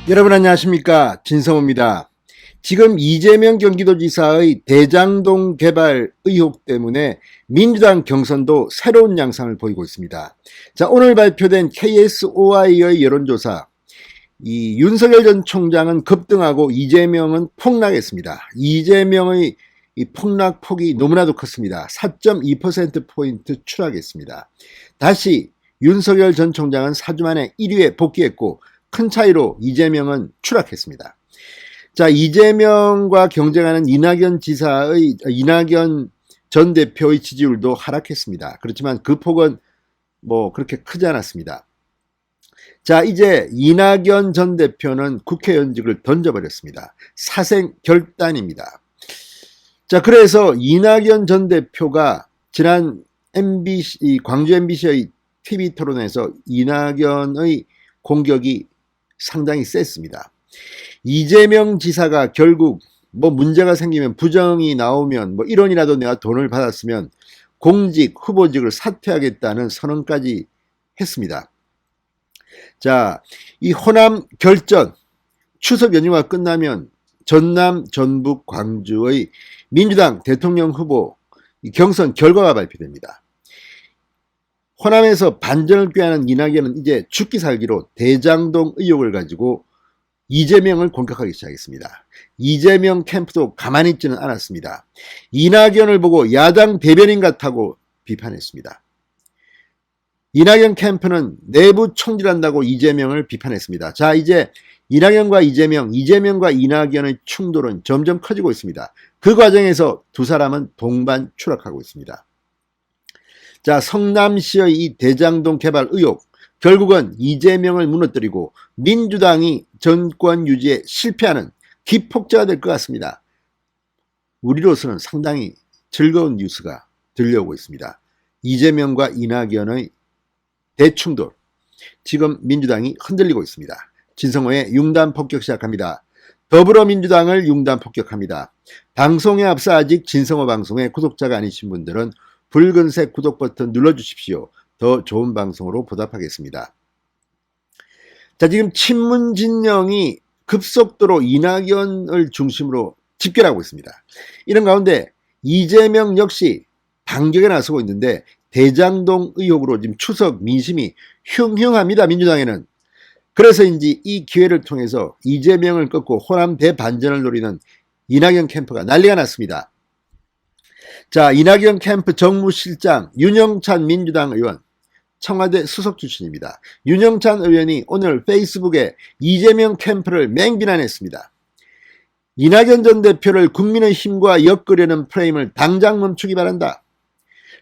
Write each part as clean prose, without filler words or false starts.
여러분 안녕하십니까, 진성호입니다. 지금 이재명 경기도지사의 대장동 개발 의혹 때문에 민주당 경선도 새로운 양상을 보이고 있습니다. 자, 오늘 발표된 KSOI의 여론조사, 이 윤석열 전 총장은 급등하고 이재명은 폭락했습니다. 이재명의 이 폭락폭이 너무나도 컸습니다. 4.2%포인트 추락했습니다. 다시 윤석열 전 총장은 4주 만에 1위에 복귀했고 큰 차이로 이재명은 추락했습니다. 자, 이재명과 경쟁하는 이낙연 전 대표의 지지율도 하락했습니다. 그렇지만 그 폭은 그렇게 크지 않았습니다. 자, 이제 이낙연 전 대표는 국회의원직을 던져버렸습니다. 사생 결단입니다. 자, 그래서 이낙연 전 대표가 지난 광주 MBC의 TV 토론에서 이낙연의 공격이 상당히 셌습니다. 이재명 지사가 결국 문제가 생기면 부정이 나오면 1원이라도 내가 돈을 받았으면 공직, 후보직을 사퇴하겠다는 선언까지 했습니다. 자, 이 호남 결전, 추석 연휴가 끝나면 전남, 전북, 광주의 민주당 대통령 후보 경선 결과가 발표됩니다. 호남에서 반전을 꾀하는 이낙연은 이제 죽기 살기로 대장동 의혹을 가지고 이재명을 공격하기 시작했습니다. 이재명 캠프도 가만히 있지는 않았습니다. 이낙연을 보고 야당 대변인 같다고 비판했습니다. 이낙연 캠프는 내부 총질한다고 이재명을 비판했습니다. 자, 이제 이낙연과 이재명과 이낙연의 충돌은 점점 커지고 있습니다. 그 과정에서 두 사람은 동반 추락하고 있습니다. 자, 성남시의 이 대장동 개발 의혹, 결국은 이재명을 무너뜨리고 민주당이 정권 유지에 실패하는 기폭제가 될 것 같습니다. 우리로서는 상당히 즐거운 뉴스가 들려오고 있습니다. 이재명과 이낙연의 대충돌, 지금 민주당이 흔들리고 있습니다. 진성호의 융단 폭격 시작합니다. 더불어민주당을 융단 폭격합니다. 방송에 앞서 아직 진성호 방송의 구독자가 아니신 분들은 붉은색 구독 버튼 눌러주십시오. 더 좋은 방송으로 보답하겠습니다. 자, 지금 친문 진영이 급속도로 이낙연을 중심으로 집결하고 있습니다. 이런 가운데 이재명 역시 반격에 나서고 있는데 대장동 의혹으로 지금 추석 민심이 흉흉합니다. 민주당에는. 그래서인지 이 기회를 통해서 이재명을 꺾고 호남 대반전을 노리는 이낙연 캠프가 난리가 났습니다. 자, 이낙연 캠프 정무실장 윤영찬 민주당 의원, 청와대 수석 출신입니다. 윤영찬 의원이 오늘 페이스북에 이재명 캠프를 맹비난했습니다. 이낙연 전 대표를 국민의힘과 엮으려는 프레임을 당장 멈추기 바란다.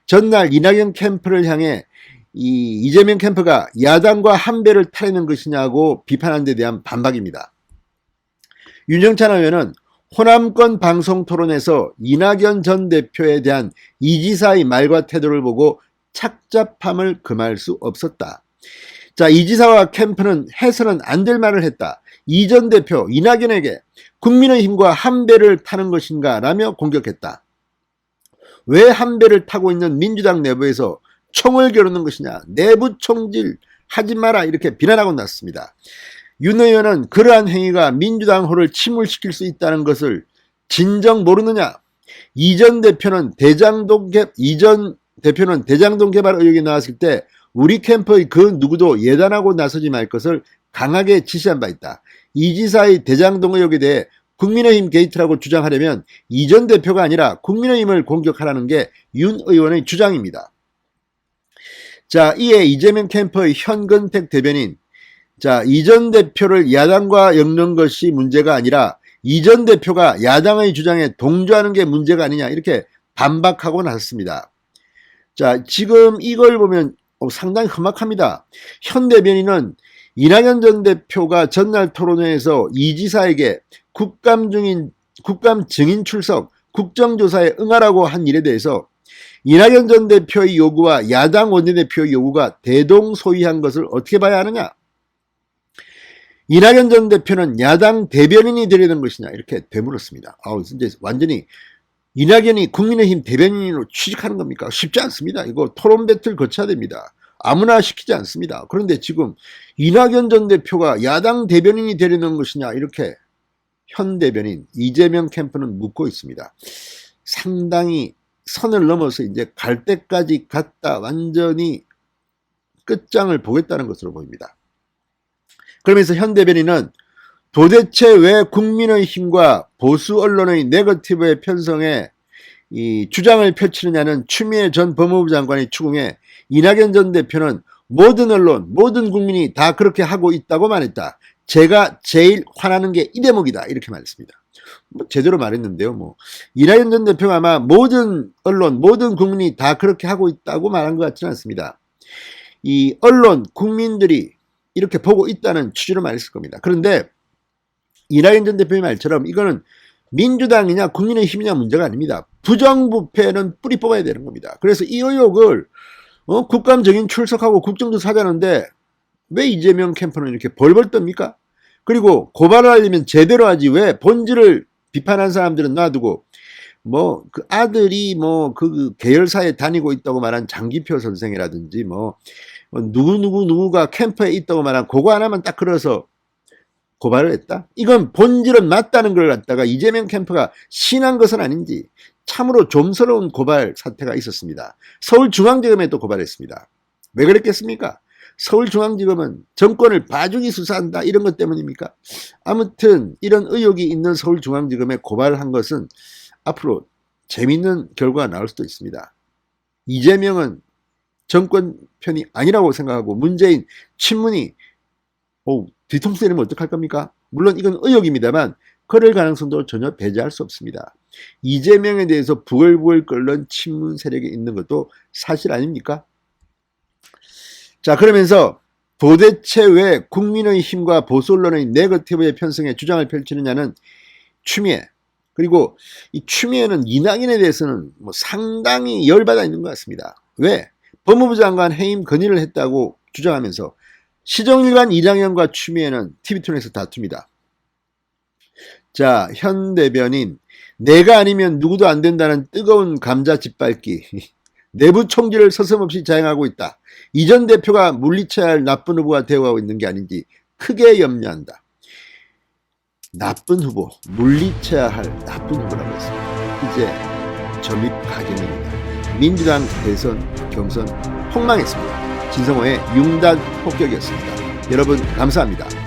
전날 이낙연 캠프를 향해 이재명 캠프가 야당과 한 배를 타려는 것이냐고 비판한 데 대한 반박입니다. 윤영찬 의원은 호남권 방송 토론에서 이낙연 전 대표에 대한 이 지사의 말과 태도를 보고 착잡함을 금할 수 없었다. 자, 이 지사와 캠프는 해서는 안 될 말을 했다. 이 전 대표 이낙연에게 국민의힘과 한 배를 타는 것인가 라며 공격했다. 왜 한 배를 타고 있는 민주당 내부에서 총을 겨루는 것이냐, 내부 총질 하지 마라, 이렇게 비난하고 났습니다. 윤 의원은 그러한 행위가 민주당호를 침몰시킬 수 있다는 것을 진정 모르느냐. 이전 대표는 대장동 개발 의혹이 나왔을 때 우리 캠프의 그 누구도 예단하고 나서지 말 것을 강하게 지시한 바 있다. 이 지사의 대장동 의혹에 대해 국민의힘 게이트라고 주장하려면 이전 대표가 아니라 국민의힘을 공격하라는 게 윤 의원의 주장입니다. 자, 이에 이재명 캠프의 현근택 대변인, 자, 이전 대표를 야당과 엮는 것이 문제가 아니라 이전 대표가 야당의 주장에 동조하는 게 문제가 아니냐, 이렇게 반박하고 나섰습니다. 자, 지금 이걸 보면 상당히 험악합니다. 현 대변인은 이낙연 전 대표가 전날 토론회에서 이 지사에게 국감 증인 출석, 국정조사에 응하라고 한 일에 대해서 이낙연 전 대표의 요구와 야당 원내대표의 요구가 대동소이한 것을 어떻게 봐야 하느냐. 이낙연 전 대표는 야당 대변인이 되려는 것이냐, 이렇게 되물었습니다. 이제 완전히 이낙연이 국민의힘 대변인으로 취직하는 겁니까? 쉽지 않습니다. 이거 토론 배틀 거쳐야 됩니다. 아무나 시키지 않습니다. 그런데 지금 이낙연 전 대표가 야당 대변인이 되려는 것이냐 이렇게 현 대변인 이재명 캠프는 묻고 있습니다. 상당히 선을 넘어서 이제 갈 때까지 갔다 완전히 끝장을 보겠다는 것으로 보입니다. 그러면서 현 대변인은 도대체 왜 국민의힘과 보수 언론의 네거티브의 편성에 이 주장을 펼치느냐는 추미애 전 법무부 장관이 추궁해 이낙연 전 대표는 모든 언론, 모든 국민이 다 그렇게 하고 있다고 말했다. 제가 제일 화나는 게 이 대목이다. 이렇게 말했습니다. 제대로 말했는데요. 이낙연 전 대표가 아마 모든 언론, 모든 국민이 다 그렇게 하고 있다고 말한 것 같지는 않습니다. 이 언론, 국민들이 이렇게 보고 있다는 취지로 말했을 겁니다. 그런데 이낙연 전 대표의 말처럼 이거는 민주당이냐 국민의힘이냐 문제가 아닙니다. 부정부패는 뿌리 뽑아야 되는 겁니다. 그래서 이 의혹을 국감정인 출석하고 국정조사 하자는데 왜 이재명 캠프는 이렇게 벌벌 떱니까? 그리고 고발을 하려면 제대로 하지 왜 본질을 비판한 사람들은 놔두고 그 아들이 그 계열사에 다니고 있다고 말한 장기표 선생이라든지 누구가 캠프에 있다고 말한 그거 하나만 딱 걸어서 고발을 했다? 이건 본질은 맞다는 걸 갖다가 이재명 캠프가 신한 것은 아닌지 참으로 좀스러운 고발 사태가 있었습니다. 서울중앙지검에 또 고발했습니다. 왜 그랬겠습니까? 서울중앙지검은 정권을 봐주기 수사한다 이런 것 때문입니까? 아무튼 이런 의혹이 있는 서울중앙지검에 고발한 것은 앞으로 재밌는 결과가 나올 수도 있습니다. 이재명은 정권 편이 아니라고 생각하고 문재인 친문이 뒤통수 내리면 어떡할 겁니까? 물론 이건 의혹입니다만 그럴 가능성도 전혀 배제할 수 없습니다. 이재명에 대해서 부글부글 끓는 친문 세력이 있는 것도 사실 아닙니까? 자, 그러면서 도대체 왜 국민의힘과 보수 언론의 네거티브의 편성에 주장을 펼치느냐는 추미애, 그리고 이 추미애는 이낙연에 대해서는 상당히 열받아 있는 것 같습니다. 왜? 법무부 장관 해임 건의를 했다고 주장하면서 시정일관 이장현과 추미애는 TV토론에서 다툽니다. 자, 현 대변인, 내가 아니면 누구도 안 된다는 뜨거운 감자 짓밟기, 내부 총질을 서슴없이 자행하고 있다. 이 전 대표가 물리쳐야 할 나쁜 후보가 되어가고 있는 게 아닌지 크게 염려한다. 나쁜 후보, 물리쳐야 할 나쁜 후보라고 했습니다. 이제 점입 가경입니다. 민주당 대선 경선 폭망했습니다. 진성호의 융단 폭격이었습니다. 여러분 감사합니다.